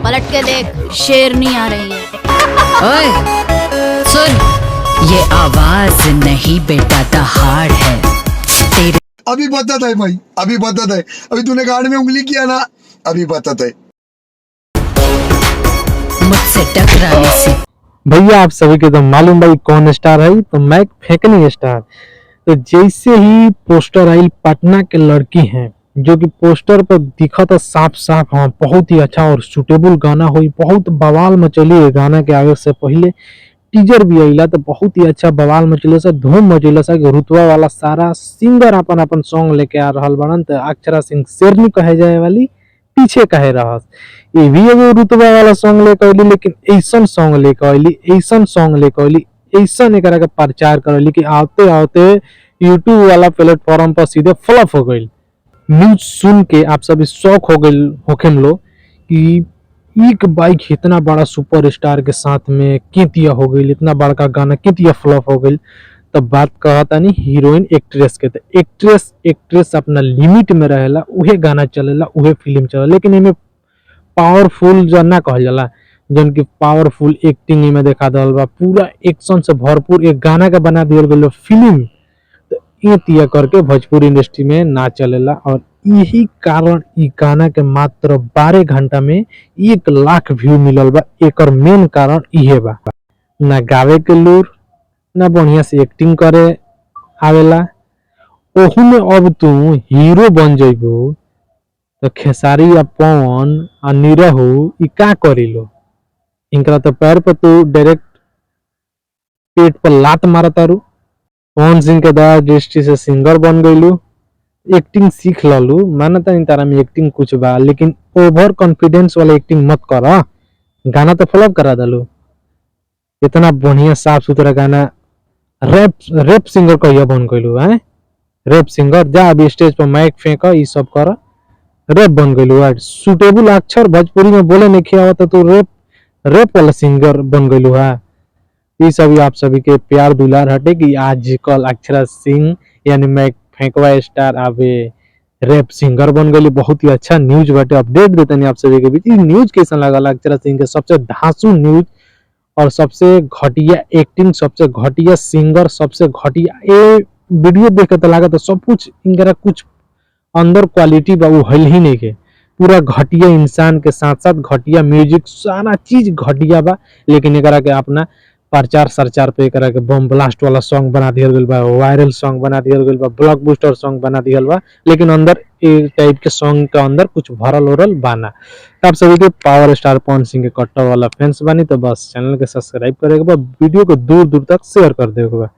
पलट के देख, शेरनी आ रही है। ओए सुन, ये आवाज नहीं बेटा दहाड़ है तेरे। अभी बताता है भाई, अभी बताता है। अभी तूने गाड़ में उंगली किया ना, अभी बताता है। मुझसे टकराने से भैया आप सभी को तो मालूम भाई कौन स्टार है, तो मैक फेंकनी स्टार। तो जैसे ही पोस्टर आई, पटना के लड़की हैं जो कि पोस्टर पर दिखा था साफ साफ, हाँ बहुत ही अच्छा और सुटेबल गाना हुई, बहुत बवाल मचली है गाना के आगे से पहले टीजर भी आइला तो बहुत ही अच्छा बवाल मचले से धूम मचले से कि रुतबा वाला सारा सिंगर अपन अपन सॉन्ग लेके आ रहल बनन। तो अक्षरा सिंह शेरनी कहे जाए वाली पीछे कहे रहस, ये भी एगो रुतबा वाला सॉन्ग लेके अइली, लेकिन ऐसन सॉन्ग लेके अइली, ऐसन सॉन्ग लेके अइली, ऐसन एकरा के प्रचार करली कि आते आते यूट्यूब वाला प्लेटफॉर्म पर सीधे फ्लॉप हो गई। न्यूज सुन के आप सभी शौक हो गए होखेम लो कि एक बाइक इतना बड़ा सुपरस्टार के साथ में केतिया हो गई, इतना बड़का गाना केतिया फ्लॉप हो गई। तब बात कहता नहीं हीरोइन एक्ट्रेस के, तो एक्ट्रेस अपना लिमिट में रहेला, उहे गाना चलेला, उहे फिल्म चलेला। लेकिन इनमें पावरफुल जो ना कहल जाला, जन की पावरफुल एक्टिंग में देखा दल बा, पूरा एक्शन से भरपूर एक गाना का बना दिया गया फिल्म। तो ये तिया करके भोजपुरी इंडस्ट्री में ना चलेला, और यही कारण ई गाना के मात्र 12 घंटा में 1 लाख व्यू मिलल बा। एकर मेन कारण इहे बा, ना गावे के लूर, ना बढ़िया से एक्टिंग करे आवेला। ओहू में अब तू हीरो बन जइबो तो खेसारी या पवन आ निरहू ई का करिलो, इनकरा तो पैर पर तू डायरेक्ट पेट पर लात मारतारू। पवन सिंह के दया दृष्टि से सिंगर बन गइलू, एक्टिंग सीख ललू, मानता नहीं तारा में एक्टिंग कुछ बा, लेकिन ओवर कॉन्फिडेंस वाला एक्टिंग मत कर, गाना तो फ्लॉप करा दलू। इतना बढ़िया साफ सुथरा गाना, रैप सिंगर कहिया बन गइलू है, रैप सिंगर जा अभी स्टेज पर माइक फेंक ई सब कर, रैप बन गइलू। सुटेबल अक्षर भोजपुरी में बोले नहीं खिया तो तू रैप वाला सिंगर बन गइलू है। ये सभी आप सभी के प्यार दुलार हटे कि आजकल अक्षरा सिंह यानी मैं फेंकवा स्टार आवे रैप सिंगर बन गई। बहुत ही अच्छा न्यूज बाटे, अपडेट देते नहीं आप सभी के बीच। न्यूज कैसा लगा अक्षरा सिंह के सबसे धांसू न्यूज और सबसे घटिया एक्टिंग, सबसे घटिया सिंगर, सबसे घटिया ये वीडियो देख के तो लगा तो सब कुछ इनका कुछ अंदर क्वालिटी बा वो हल ही नहीं के, पूरा घटिया इंसान के साथ साथ घटिया म्यूजिक, सारा चीज घटिया बा। लेकिन एकरा के अपना प्रचार सरचार पे एकरा के बम ब्लास्ट वाला सॉन्ग बना दिया गइल बा, वायरल सॉन्ग बना दिया गइल बा, ब्लॉकबस्टर सॉन्ग बना दिया बा, लेकिन अंदर एक टाइप के सॉन्ग के अंदर कुछ भरल ओरल बाना। आप सभी के पावर स्टार पवन सिंह के कट्टर वाला फैंस बानी तो बस चैनल के सब्सक्राइब करेगा बा, वीडियो को दूर दूर तक शेयर कर देगा बा।